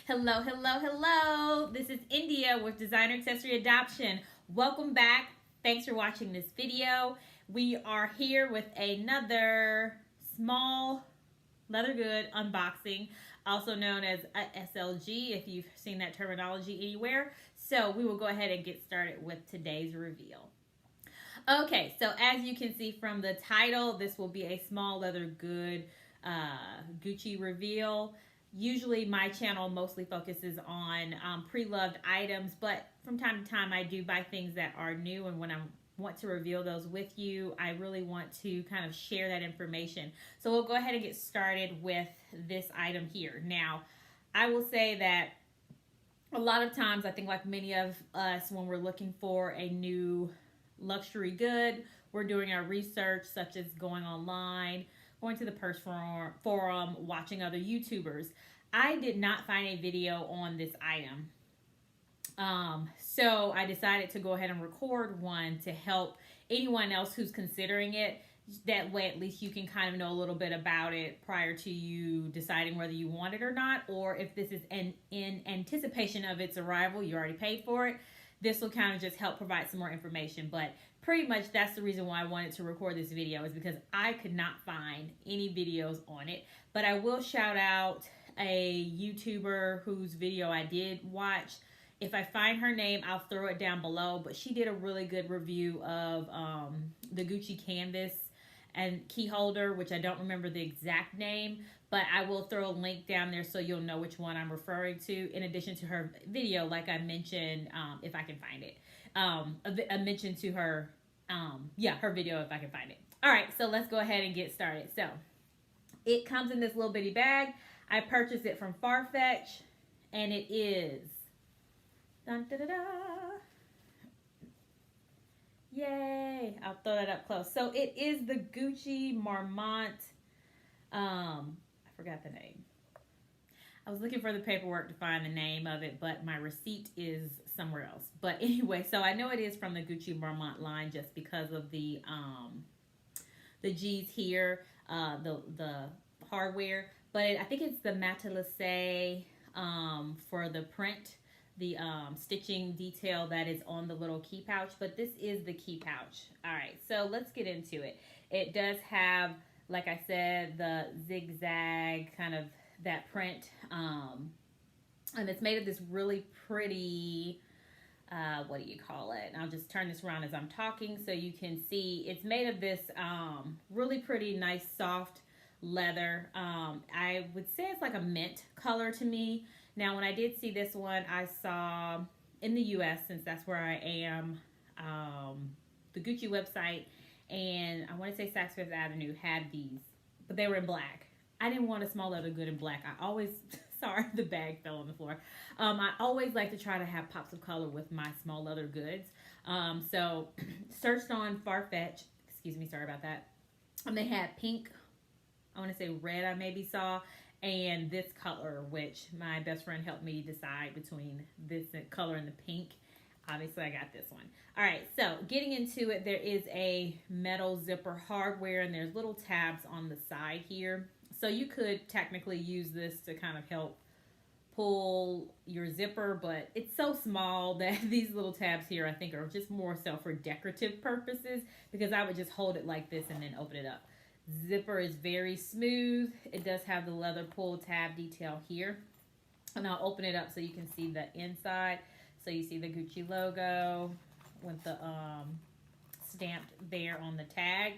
Hello, hello, hello. This is India with Designer Accessory Adoption. Welcome back. Thanks for watching this video. We are here with another small leather good unboxing, also known as a SLG if you've seen that terminology anywhere. So we will go ahead and get started with today's reveal. Okay, so as you can see from the title, this will be a small leather good Gucci reveal. Usually my channel mostly focuses on pre-loved items, but from time to time I do buy things that are new, and when I want to reveal those with you, I really want to kind of share that information. So we'll go ahead and get started with this item here. Now, I will say that a lot of times, I think like many of us, when we're looking for a new luxury good, we're doing our research, such as going online, going to the purse forum, watching other YouTubers. I did not find a video on this item. So I decided to go ahead and record one to help anyone else who's considering it. That way at least you can kind of know a little bit about it prior to you deciding whether you want it or not, or if this is in anticipation of its arrival, you already paid for it. This will kind of just help provide some more information, but pretty much that's the reason why I wanted to record this video, is because I could not find any videos on it. But I will shout out a YouTuber whose video I did watch. If I find her name, I'll throw it down below, but she did a really good review of the Gucci canvas and key holder, which I don't remember the exact name, but I will throw a link down there so you'll know which one I'm referring to, in addition to her video, like I mentioned, if I can find it. I mentioned to her, her video, if I can find it. All right, so let's go ahead and get started. So it comes in this little bitty bag. I purchased it from Farfetch, and it is, dun, da, da, da. Yay! I'll throw that up close. So it is the Gucci Marmont. I forgot the name. I was looking for the paperwork to find the name of it, but my receipt is somewhere else. But anyway, so I know it is from the Gucci Marmont line just because of the G's here, the hardware. But I think it's the Matelasse for the print, the stitching detail that is on the little key pouch, but this is the key pouch. All right, so let's get into it. It does have, like I said, the zigzag kind of that print, and it's made of this really pretty, what do you call it? And I'll just turn this around as I'm talking so you can see. It's made of this really pretty, nice, soft leather. I would say it's like a mint color to me. Now, when I did see this one, I saw in the U.S., since that's where I am, the Gucci website, and I want to say Saks Fifth Avenue had these, but they were in black. I didn't want a small leather good in black. I always, sorry, the bag fell on the floor. I always like to try to have pops of color with my small leather goods. So searched on Farfetch, excuse me, sorry about that. And they had pink, I want to say red, I maybe saw, and this color, which my best friend helped me decide between this color and the pink. Obviously, I got this one. All right, so getting into it, there is a metal zipper hardware, and there's little tabs on the side here. So you could technically use this to kind of help pull your zipper, but it's so small that these little tabs here, I think, are just more so for decorative purposes, because I would just hold it like this and then open it up. Zipper is very smooth. It does have the leather pull tab detail here. And I'll open it up so you can see the inside. So you see the Gucci logo with the stamped there on the tag.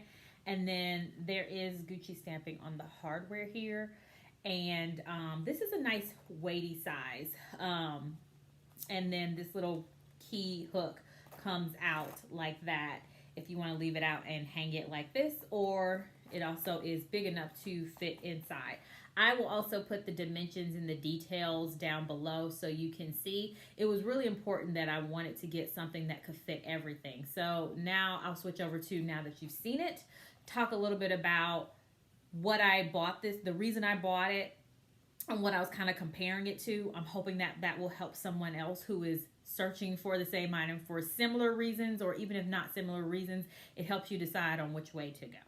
And then there is Gucci stamping on the hardware here. And this is a nice weighty size. And then this little key hook comes out like that if you want to leave it out and hang it like this, or it also is big enough to fit inside. I will also put the dimensions and the details down below so you can see. It was really important that I wanted to get something that could fit everything. So now I'll switch over to, now that you've seen it, talk a little bit about what I bought this, the reason I bought it, and what I was kind of comparing it to. I'm hoping that that will help someone else who is searching for the same item for similar reasons, or even if not similar reasons, it helps you decide on which way to go.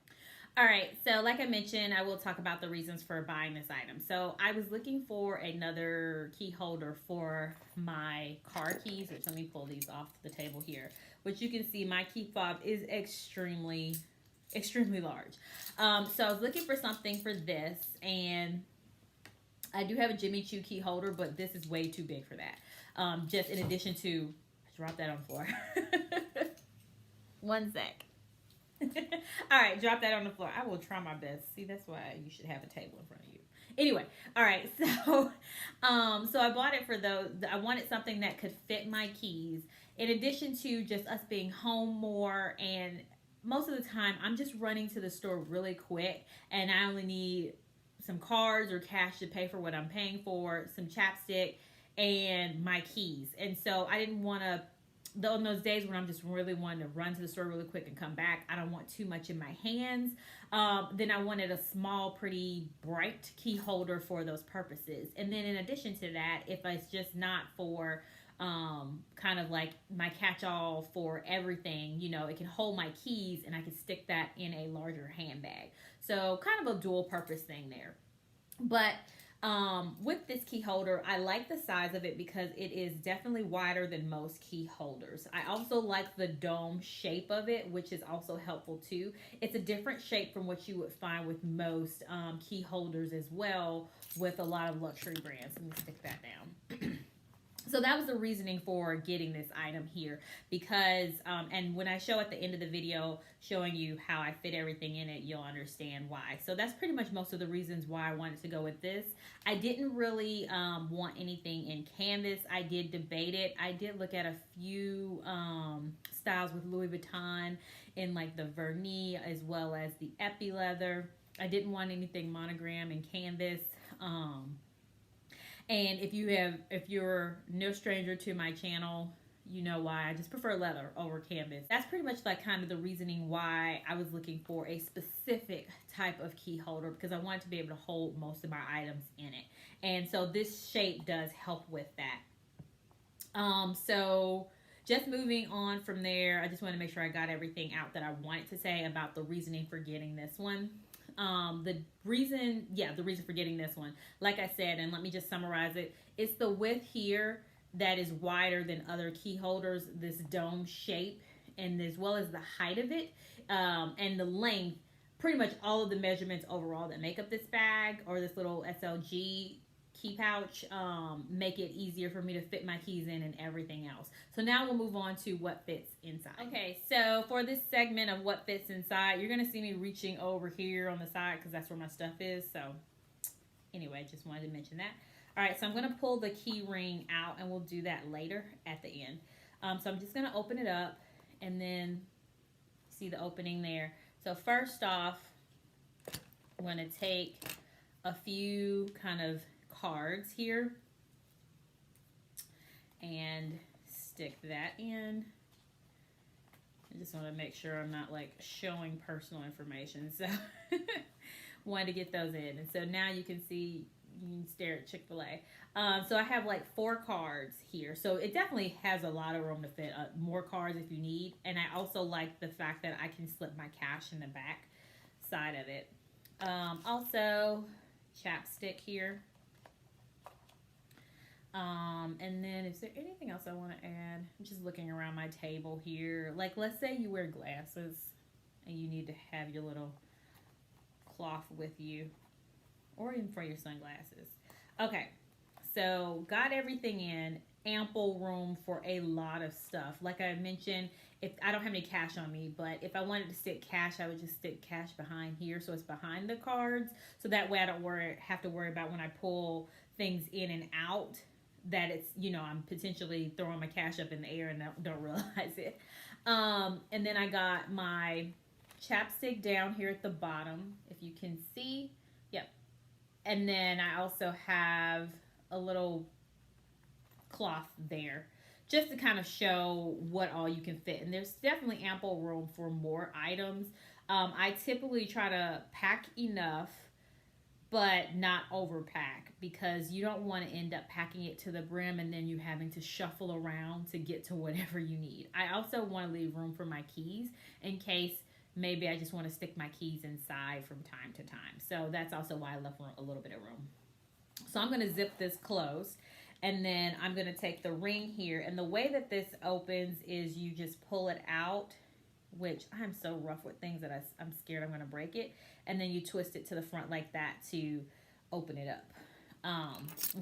All right, so like I mentioned, I will talk about the reasons for buying this item. So I was looking for another key holder for my car keys, which let me pull these off the table here, which you can see my key fob is extremely large. So I was looking for something for this, and I do have a Jimmy Choo key holder, but this is way too big for that. Just in addition to, drop that on the floor. One sec. All right, drop that on the floor. I will try my best. See, that's why you should have a table in front of you. Anyway, all right, so so I bought it for those. I wanted something that could fit my keys, in addition to just us being home more, and most of the time I'm just running to the store really quick, and I only need some cards or cash to pay for what I'm paying for, some chapstick, and my keys. And so I didn't want to, on those days when I'm just really wanting to run to the store really quick and come back, I don't want too much in my hands. Then I wanted a small, pretty bright key holder for those purposes. And then in addition to that, if it's just not for kind of like my catch-all for everything, you know, it can hold my keys and I can stick that in a larger handbag. So kind of a dual purpose thing there. But with this key holder, I like the size of it because it is definitely wider than most key holders. I also like the dome shape of it, which is also helpful too. It's a different shape from what you would find with most key holders as well, with a lot of luxury brands. Let me stick that down. So that was the reasoning for getting this item here, because, and when I show at the end of the video, showing you how I fit everything in it, you'll understand why. So that's pretty much most of the reasons why I wanted to go with this. I didn't really want anything in canvas. I did debate it. I did look at a few styles with Louis Vuitton in like the vernis as well as the epi leather. I didn't want anything monogram in canvas. And if you're no stranger to my channel, you know why I just prefer leather over canvas. That's pretty much like kind of the reasoning why I was looking for a specific type of key holder, because I wanted to be able to hold most of my items in it. And so this shape does help with that. So just moving on from there, I just want to make sure I got everything out that I wanted to say about the reasoning for getting this one. The reason for getting this one, like I said, and let me just summarize it, it's the width here that is wider than other key holders, this dome shape, and as well as the height of it, and the length, pretty much all of the measurements overall that make up this bag or this little SLG key pouch make it easier for me to fit my keys in and everything else. So now we'll move on to what fits inside. Okay, so for this segment of what fits inside, you're going to see me reaching over here on the side because that's where my stuff is. So anyway, just wanted to mention that. All right, so I'm going to pull the key ring out, and we'll do that later at the end. So I'm just going to open it up, and then see the opening there. So first off, I'm going to take a few kind of cards here and stick that in. I just want to make sure I'm not like showing personal information, so wanted to get those in. And so now you can see, you can stare at Chick-fil-A. So I have like 4 cards here, so it definitely has a lot of room to fit more cards if you need. And I also like the fact that I can slip my cash in the back side of it. Also chapstick here. And then is there anything else I want to add? I'm just looking around my table here. Like, let's say you wear glasses and you need to have your little cloth with you, or even for your sunglasses. Okay, so got everything in, ample room for a lot of stuff. Like I mentioned, if I don't have any cash on me, but if I wanted to stick cash, I would just stick cash behind here, so it's behind the cards, so that way I don't have to worry about when I pull things in and out that it's, you know, I'm potentially throwing my cash up in the air and don't realize it. And then I got my chapstick down here at the bottom, if you can see. Yep. And then I also have a little cloth there just to kind of show what all you can fit. And there's definitely ample room for more items. I typically try to pack enough but not overpack, because you don't want to end up packing it to the brim and then you having to shuffle around to get to whatever you need. I also want to leave room for my keys in case, maybe I just want to stick my keys inside from time to time. So that's also why I left a little bit of room. So I'm going to zip this closed, and then I'm going to take the ring here. And the way that this opens is you just pull it out, which I'm so rough with things that I'm scared I'm going to break it. And then you twist it to the front like that to open it up.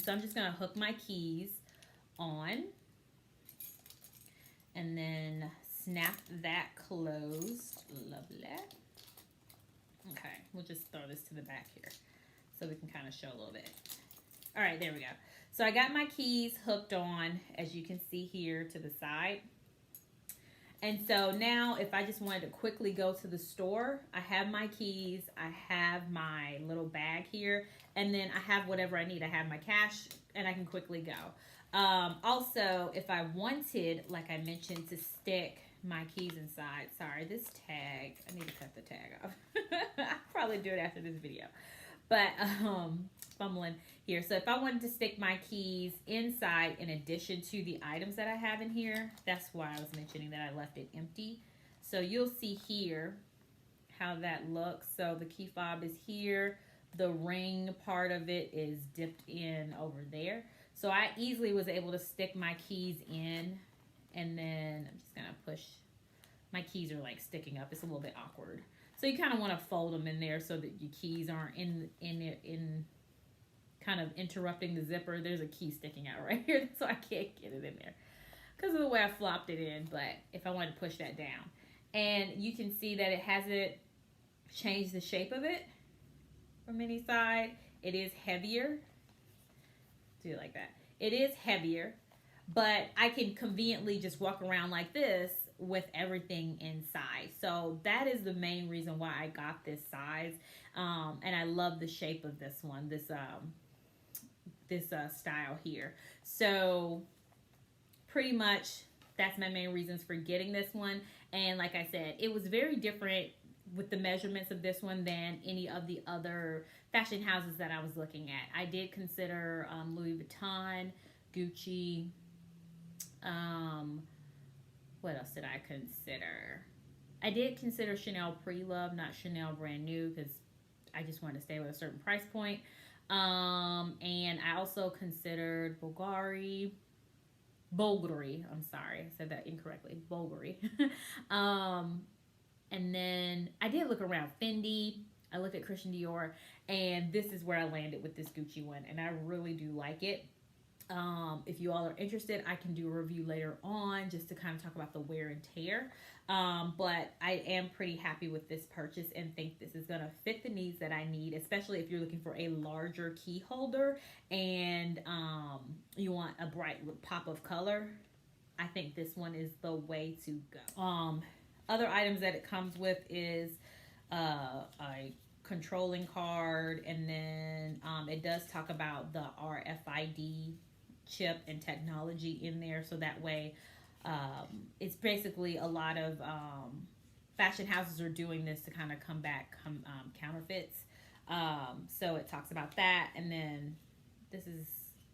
So I'm just going to hook my keys on and then snap that closed. Lovely. Okay, we'll just throw this to the back here so we can kind of show a little bit. All right, there we go. So I got my keys hooked on, as you can see here to the side. And so now if I just wanted to quickly go to the store, I have my keys, I have my little bag here, and then I have whatever I need. I have my cash, and I can quickly go. Also, if I wanted, like I mentioned, to stick my keys inside. Sorry, this tag, I need to cut the tag off. I'll probably do it after this video. But fumbling here. So if I wanted to stick my keys inside in addition to the items that I have in here, that's why I was mentioning that I left it empty. So you'll see here how that looks. So the key fob is here. The ring part of it is dipped in over there. So I easily was able to stick my keys in, and then I'm just gonna push. My keys are like sticking up. It's a little bit awkward. So you kind of want to fold them in there so that your keys aren't in kind of interrupting the zipper. There's a key sticking out right here, so I can't get it in there because of the way I flopped it in. But if I wanted to push that down, and you can see that it hasn't changed the shape of it from any side. It is heavier. Do it like that. It is heavier, but I can conveniently just walk around like this with everything inside. So that is the main reason why I got this size. And I love the shape of this one, this style here. So pretty much that's my main reasons for getting this one. And like I said, it was very different with the measurements of this one than any of the other fashion houses that I was looking at. I did consider Louis Vuitton, Gucci, what else did I consider? I did consider Chanel Preloved, not Chanel Brand New, because I just wanted to stay with a certain price point. And I also considered Bulgari. I'm sorry, I said that incorrectly. Bulgari. And then I did look around Fendi. I looked at Christian Dior, and this is where I landed with this Gucci one, and I really do like it. If you all are interested, I can do a review later on just to kind of talk about the wear and tear. But I am pretty happy with this purchase and think this is going to fit the needs that I need, especially if you're looking for a larger key holder and you want a bright pop of color. I think this one is the way to go. Other items that it comes with is a controlling card, and then it does talk about the RFID chip and technology in there, so that way it's basically a lot of fashion houses are doing this to kind of combat counterfeits. So it talks about that, and then this is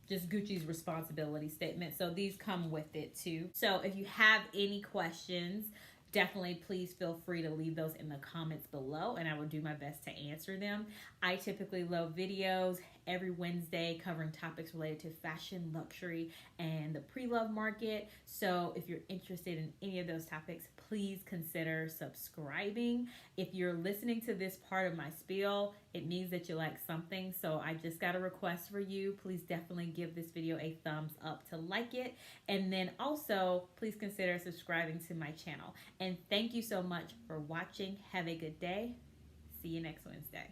just Gucci's responsibility statement, so these come with it too. So if you have any questions, definitely please feel free to leave those in the comments below, and I will do my best to answer them. I typically load videos every Wednesday covering topics related to fashion, luxury, and the pre-love market. So if you're interested in any of those topics, please consider subscribing. If you're listening to this part of my spiel, it means that you like something. So I just got a request for you. Please definitely give this video a thumbs up to like it. And then also, please consider subscribing to my channel. And thank you so much for watching. Have a good day. See you next Wednesday.